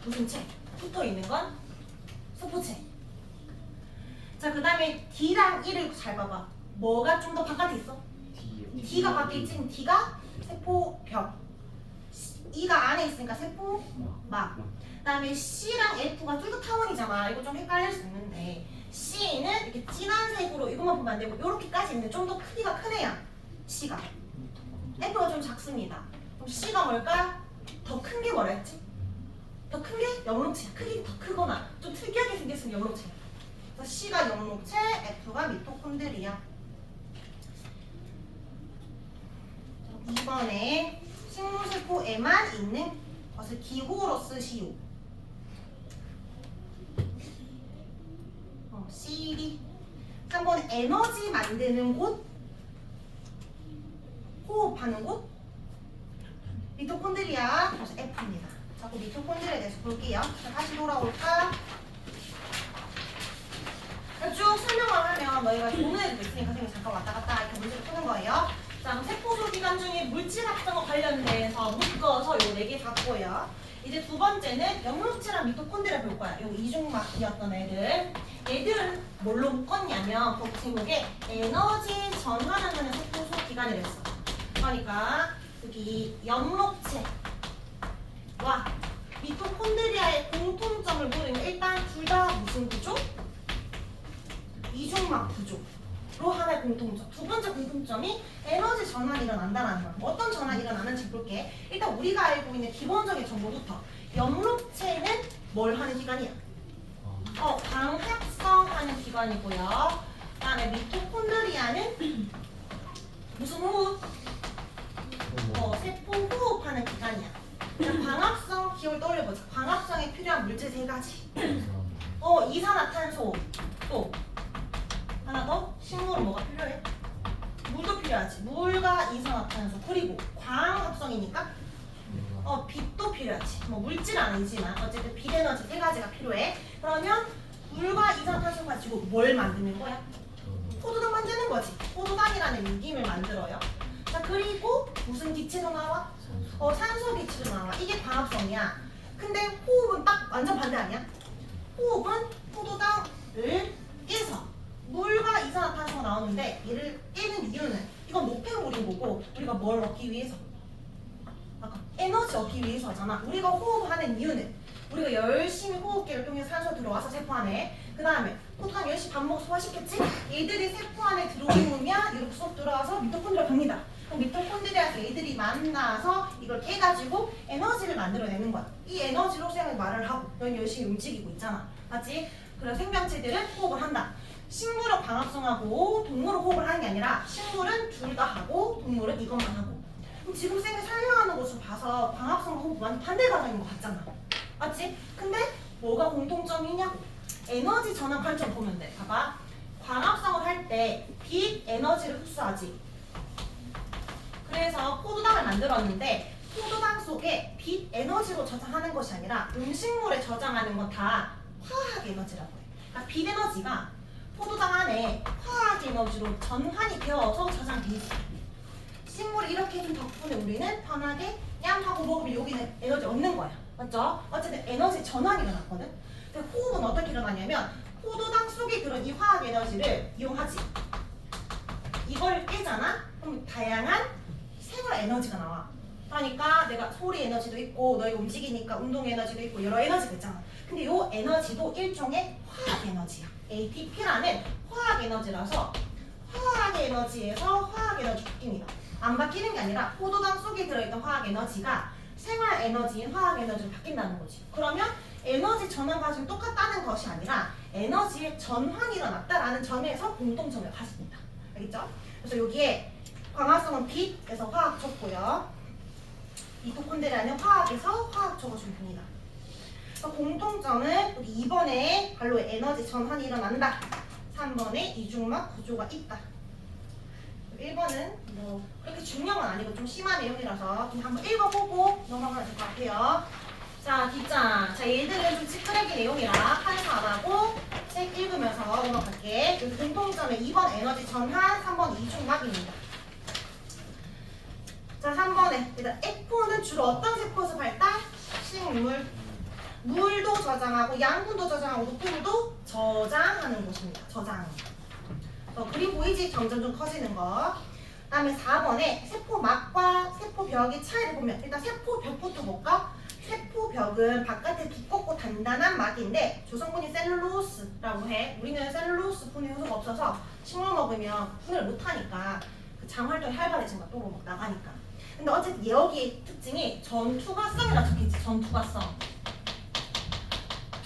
무슨 체? 붙어있는 건? 소포체. 자, 그 다음에 D랑 E를 잘 봐봐. 뭐가 좀 더 바깥에 있어? D가 밖에 있지. D가 세포벽. E가 안에 있으니까 세포막. 그 다음에 C랑 F가 뚜렷타원이잖아. 이거 좀 헷갈릴 수 있는데 C는 이렇게 진한 색으로 이것만 보면 안 되고 이렇게까지 있는데 좀 더 크기가 큰 애야. C가. F가 좀 작습니다. 그럼 C가 뭘까? 더 큰 게 뭐라 했지? 더 큰 게 엽록체야. 크기 더 크거나 좀 특이하게 생겼으면 엽록체야. 그래서 C가 엽록체, F가 미토콘드리아. 2번에 식물세포에만 있는 것을 기호로 쓰시오. CD. 3번에 에너지 만드는 곳, 호흡하는 곳, 미토콘드리아. 그래서 F입니다. 자, 그 미토콘드리아에 대해서 볼게요. 자, 다시 돌아올까? 쭉 설명을 하면 너희가 보는 애도 있으니까 선생님이 잠깐 왔다 갔다 이렇게 문제를 푸는 거예요. 자, 그럼 세포소 기관 중에 물질 합성과 관련돼서 묶어서 요 4개 갖고요. 이제 두 번째는 엽록체랑 미토콘드리아 볼 거야. 요 이중막이었던 애들. 얘들은 뭘로 묶었냐면 거기 제목에 에너지 전환하는 세포소 기관이랬어. 그러니까 여기 엽록체와 미토콘드리아의 공통점을 보이는 일단 둘 다 무슨 구조? 이중막 구조로 하나의 공통점. 두 번째 공통점이 에너지 전환이 일어난다는 거야. 어떤 전환이 일어나는지 볼게. 일단 우리가 알고 있는 기본적인 정보부터. 엽록체는 뭘 하는 기관이야? 어, 광합성하는 기관이고요. 그다음에 미토콘드리아는 무슨 호흡? 세포 호흡하는 기관이야. 자, 광합성 기호를 떠올려보자. 광합성에 필요한 물질 세 가지. 이산화탄소. 또 하나 더. 식물은 뭐가 필요해? 물도 필요하지. 물과 이산화탄소. 그리고 광합성이니까 빛도 필요하지. 뭐 물질은 아니지만 어쨌든 빛 에너지 세 가지가 필요해. 그러면 물과 이산화탄소 가지고 뭘 만드는 거야? 포도당 만드는 거지. 포도당이라는 유기물 만들어요. 자, 그리고 무슨 기체도 나와? 산소 기체도 나와. 이게 광합성이야. 근데 호흡은 딱 완전 반대 아니야? 호흡은 포도당을 깨서 물과 이산화탄소가 나오는데 얘를 깨는 이유는 이건 노폐물인 거고 우리가 뭘 얻기 위해서? 아까 에너지 얻기 위해서 하잖아. 우리가 호흡하는 이유는 우리가 열심히 호흡기를 통해서 산소 들어와서 세포 안에 그 다음에 포도당 열심히 밥 먹고 소화시켰지? 얘들이 세포 안에 들어오면 이렇게 쏙 들어와서 미토콘드리아 갑니다. 그럼 미토콘드리아에서 얘들이 만나서 이걸 깨가지고 에너지를 만들어내는 거야. 이 에너지로 쌤은 말을 하고 넌 열심히 움직이고 있잖아. 맞지? 그래서 생명체들은 호흡을 한다. 식물은 광합성하고 동물은 호흡을 하는 게 아니라 식물은 둘 다 하고 동물은 이것만 하고. 그럼 지금 쌤이 설명하는 것을 봐서 광합성과 호흡 완전 반대가 되는 거 같잖아. 맞지? 근데 뭐가 공통점이 있냐고. 에너지 전환 관점 보면 돼. 봐봐. 광합성을 할 때 빛 에너지를 흡수하지. 그래서 포도당을 만들었는데 포도당 속에 빛 에너지로 저장하는 것이 아니라 음식물에 저장하는 건 다 화학 에너지라고 해. 그러니까 빛 에너지가 포도당 안에 화학 에너지로 전환이 되어서 저장돼 있어. 식물이 이렇게 해준 덕분에 우리는 편하게 냠 하고 먹으면 여기는 에너지 얻는 거야. 맞죠? 어쨌든 에너지 전환이 일어났거든. 근데 호흡은 어떻게 일어나냐면 포도당 속에 들은 이 화학 에너지를 이용하지. 이걸 깨잖아? 그럼 다양한 생활 에너지가 나와. 그러니까 내가 소리 에너지도 있고 너희가 움직이니까 운동 에너지도 있고 여러 에너지가 있잖아. 근데 이 에너지도 일종의 화학 에너지야. ATP라는 화학 에너지라서 화학 에너지에서 화학 에너지 바뀝니다. 안 바뀌는 게 아니라 포도당 속에 들어있던 화학 에너지가 생활 에너지인 화학 에너지로 바뀐다는 거지. 그러면 에너지 전환 과정이 똑같다는 것이 아니라 에너지의 전환이 일어났다라는 점에서 공통점을 가집니다. 알겠죠? 그래서 여기에 광합성은 빛에서 화학 줬고요. 미토콘드리아는 화학에서 화학 적어주면 됩니다. 그래서 공통점은 우리 2번에 관로에 에너지 전환이 일어난다. 3번에 이중막 구조가 있다. 1번은 뭐 그렇게 중요한 건 아니고 좀 심한 내용이라서 그냥 한번 읽어보고 넘어가면 될 것 같아요. 자, 뒷장. 자, 얘들은 좀 찌끄레기 내용이라 한수 안 하고 책 읽으면서 넘어갈게. 여기 공통점은 2번 에너지 전환, 3번 이중막입니다. 자, 3번에 일단 에코는 주로 어떤 세포에서 발달? 식물. 물도 저장하고 양분도 저장하고 노폐물도 저장하는 곳입니다. 저장. 그림 보이지? 점점 좀 커지는 거. 그 다음에 4번에 세포막과 세포벽의 차이를 보면 일단 세포벽부터 볼까? 세포벽은 바깥에 두껍고 단단한 막인데 조성분이 셀룰로스라고 해. 우리는 셀룰로스 분해 효소가 없어서 식물 먹으면 분해를 못하니까 그 장활동이 활발해진 거야. 또로 막 나가니까. 근데 어쨌든 여기의 특징이 전투가성이라 적혀있지. 전투가성.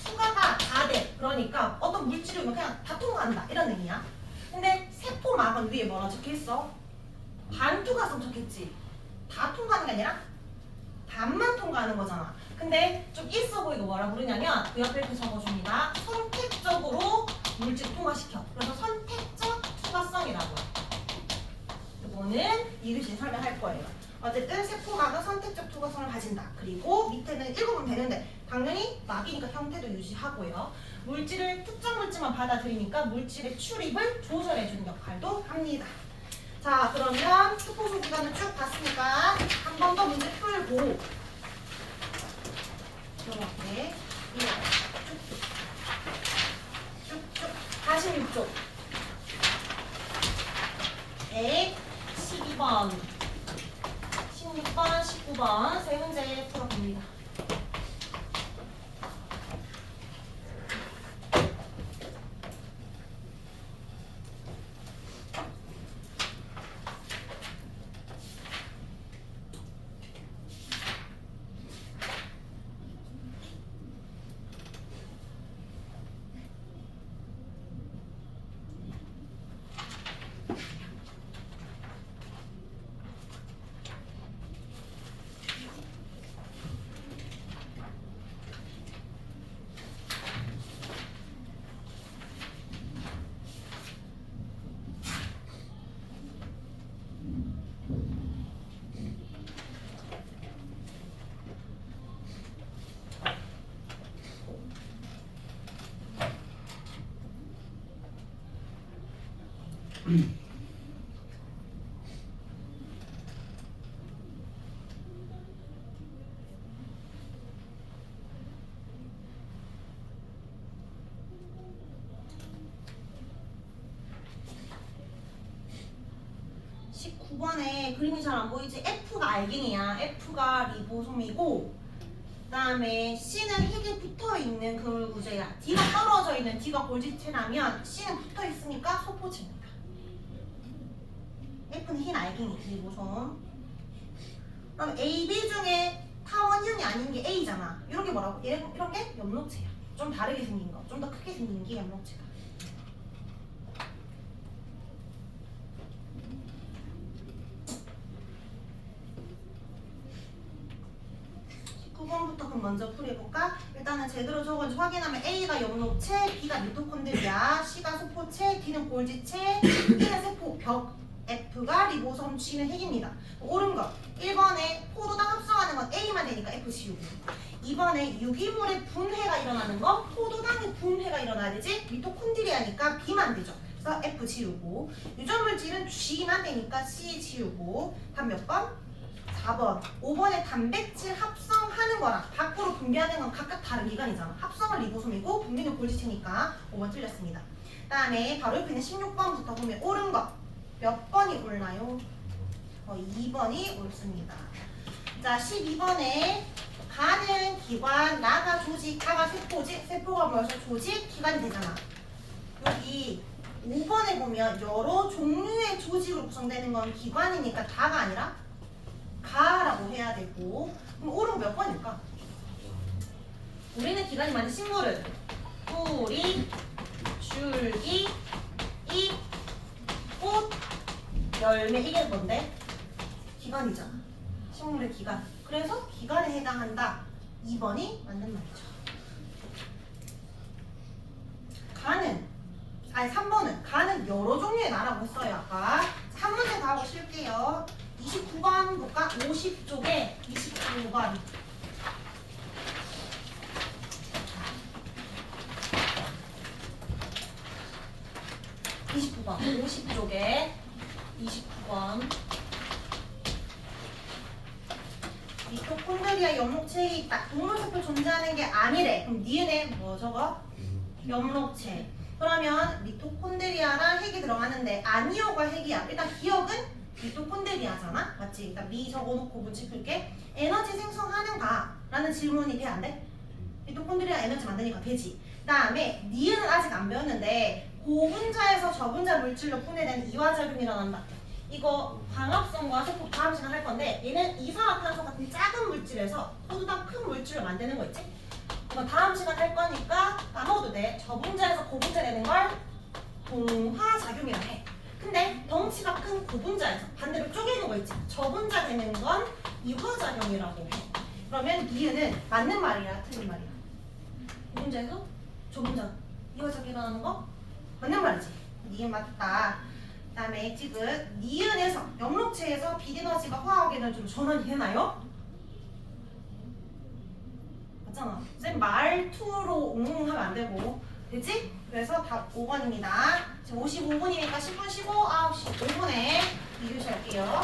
투과가 다 돼. 그러니까 어떤 물질이 오면 그냥 다 통과한다. 이런 의미야. 근데 세포막은 위에 뭐라 적혀있어? 반투과성 적혔지. 다 통과하는 게 아니라 반만 통과하는 거잖아. 근데 좀 있어 보이고 뭐라 부르냐면 그 옆에 이렇게 적어줍니다. 선택적으로 물질 통과시켜. 그래서 선택적 투과성이라고 해. 이거는 이유식 설명할 거예요. 어쨌든 세포막은 선택적 투과성을 가진다. 그리고 밑에는 읽으면 되는데 당연히 막이니까 형태도 유지하고요. 물질을 특정 물질만 받아들이니까 물질의 출입을 조절해주는 역할도 합니다. 자, 그러면 수포수 기간을 쭉 봤으니까 한 번 더 문제 풀고 이렇게 쭉쭉 46쪽 112번 16번, 19번 세 문제 풀어봅니다. (19번에) 그림이 잘 안 보이지? F가 알갱이야. F가 리보솜이고 그 다음에 C는 핵이 붙어있는 그물구조야. D가 떨어져 있는 D가 골지체라면 C는 붙어있으니까 소포체입니다. F는 흰 알갱이 리보솜. 그럼 A, B 중에 타원형이 아닌 게 A잖아. 이런 게 뭐라고? 이런 게 엽록체야. 좀 다르게 생긴 거, 좀 더 크게 생긴 게 엽록체다. 9번부터 그럼 먼저 풀이해볼까? 일단은 제대로 적은지 확인하면 A가 엽록체, B가 미토콘드리아, C가 소포체, D는 골지체, E는 세포, 벽, F가 리보솜, G는 핵입니다. 옳은 것 1번에 포도당 합성하는 건 A만 되니까 FCU. 2번에 유기물의 분해가 일어나는 건 포도당의 분해가 일어나야 되지 미토콘드리아니까 B만 되죠. 그래서 F 지우고 유전물질은 G만 되니까 C 지우고 답 몇 번? 4번. 5번에 단백질 합성하는 거랑 밖으로 분비하는 건 각각 다른 기관이잖아. 합성은 리보솜이고 분비는 골지체니까 5번 틀렸습니다. 그 다음에 바로 옆에 있는 16번부터 보면 옳은 거 몇 번이 옳나요? 2번이 옳습니다. 자 12번에 가는 기관, 나가 조직, 가가 세포지, 세포가 뭐여서 조직, 기관이 되잖아. 여기 5번에 보면 여러 종류의 조직으로 구성되는 건 기관이니까 다가 아니라 가라고 해야 되고 그럼 옳은 거 몇 번일까? 우리는 기관이 많은 식물은 뿌리, 줄기, 잎, 꽃, 열매 이게 뭔데? 기관이잖아. 식물의 기관. 그래서 기관에 해당한다. 2번이 맞는 말이죠. 가는 3번은 가는 여러 종류의 나라고 했어요. 아까 한 문제 더 하고 쉴게요. 29번 볼까? 50쪽에 29번. 29번 50쪽에 29번 미토콘드리아 엽록체에 있다. 동물세포 존재하는 게 아니래. 그럼 니은에 뭐 적어? 엽록체. 그러면 미토콘드리아랑 핵이 들어가는데 아니오가 핵이야. 일단 기억은 미토콘드리아잖아. 맞지? 일단 미 적어놓고 문제 풀게. 에너지 생성하는가? 라는 질문이 돼 안 돼? 미토콘드리아 에너지 만드니까 되지. 그 다음에 니은은 아직 안 배웠는데 고분자에서 저분자 물질로 분해되는 이화작용이 일어난다. 이거 광합성과 세포 다음 시간 할 건데 얘는 이산화탄소 같은 작은 물질에서 포도당 큰 물질을 만드는 거 있지? 이거 다음 시간 할 거니까 까먹어도 돼. 저분자에서 고분자 되는 걸 동화작용이라 해. 근데 덩치가 큰 고분자에서 반대로 쪼개는 거 있지? 저분자 되는 건 이화작용이라고 해. 그러면 니은은 맞는 말이야 틀린 말이야? 고분자에서 저분자 이화작용 일어나는 거? 맞는 말이지. 니은 맞다. 그 다음에 지금 니은에서 엽록체에서 비디너지가 화학 에너지로 전환이 되나요? 맞잖아. 쌤 말투로 하면 안 되고 되지? 그래서 답 5번입니다. 지금 55분이니까 10분 쉬고 9시 5분에 2교시 할게요.